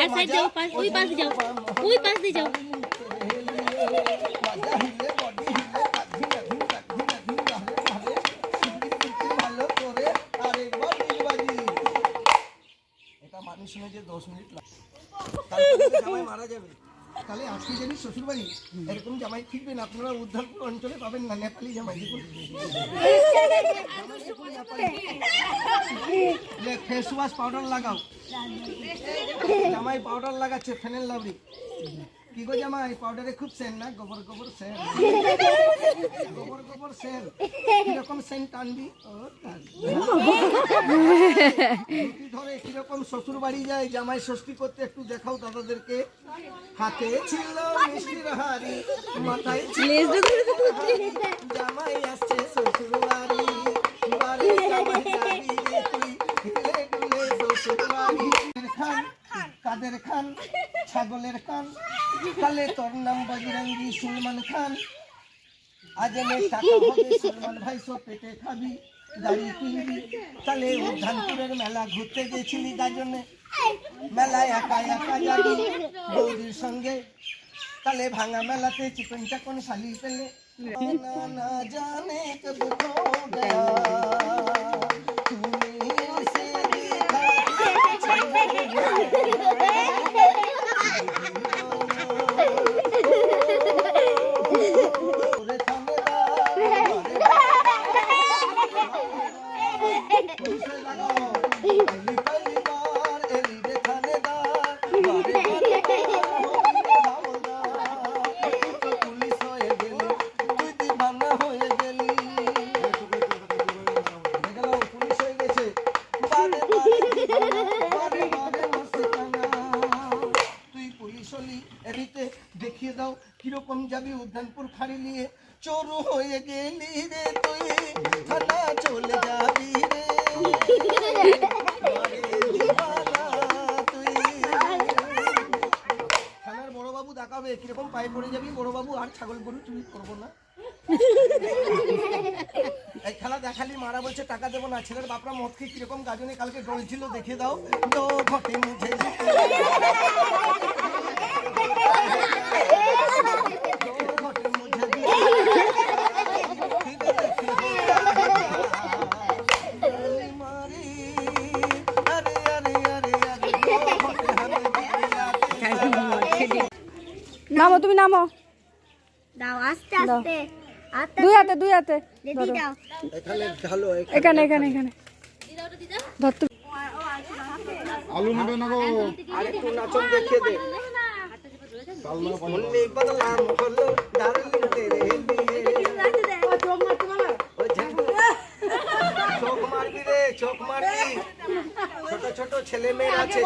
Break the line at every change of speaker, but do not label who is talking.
Side जाओ, वही पास जाओ, वही पास दे जाओ।
মানুষ যে 10 মিনিট লাগে জামাই মারা যাবে, তাহলে আজকে জানি শ্বশুর বাড়ি এরকম জামাই ফিরবেন আপনারা উদ্ধারপুর অঞ্চলে পাবেন না। নেপালি জামাই ফেস ওয়াশ পাউডার লাগাও, জামাই পাউডার লাগাচ্ছে ফেনেল লাভরি। কি গো জামাই পাউডারে খুব সেন না, গোবর গোবর সেন, গোবর গোবর সেন, কিরকম সেন টানবি ধরে কিরকম শ্বশুর বাড়ি যায় জামাই ষষ্ঠী করতে একটু দেখাও দাদাদেরকে। হাতে ছিল মিষ্টির হাড়ি, মাথায় ছিল জামাই আসছে শ্বশুর বাড়ি, বাড়ি জামাই যাবি রে তুই হিলে ডুলে শ্বশুর বাড়ি। খান কাদের খান ছাগলের খান, কালে তোর নাম বজরঙ্গি সুলমান খান, আজ এনে টাকা হবে সুলমান ভাই সব পেটে খাবি, গাড়ি কিনবি। তাহলে উদ্যানপুরের মেলা ঘুরতে গেছিলি গাজনে, মেলায় একা একা যাবি বৌদির সঙ্গে, তাহলে ভাঙা মেলাতে চিকন চাকন শালি পেলে না জানে কব খো গয়া তুমি সে দেখা দেখিয়ে দাও কিরকম যাবি উদ্যানপুর ফাঁড়ি নিয়ে, চোর হয়ে গেলি রে তুই থানা চলে যাবি রে, তুই থানার বড়বাবু দেখাবে কিরকম পায়ে পড়ে যাবি। বড়বাবু আর ছাগল গরু চুরি করবো না, এই খেলা দেখালি মারা বলছে টাকা দেবো না। ছেলের বাপরা মদ খেয়ে কিরকম গাজনে কালকে ডলছিল দেখিয়ে দাও তো ঘটে মুঝে
নামো, তুমি নামো,
দাও আস্তে আস্তে আস্তে,
দুই হাতে দুই হাতে
দিদি দাও,
এখানে ঢালো,
এখানে এখানে এখানে ধরতে।
আলু নেবে না গো,
আরেকটু নাচন দেখিয়ে দে। মনে বদলাম হলো ডার্লিং তেরে लिए, চোখ মারবি রে, চোখ মারবি। ছোট ছোট ছেলে মেয়ে আছে।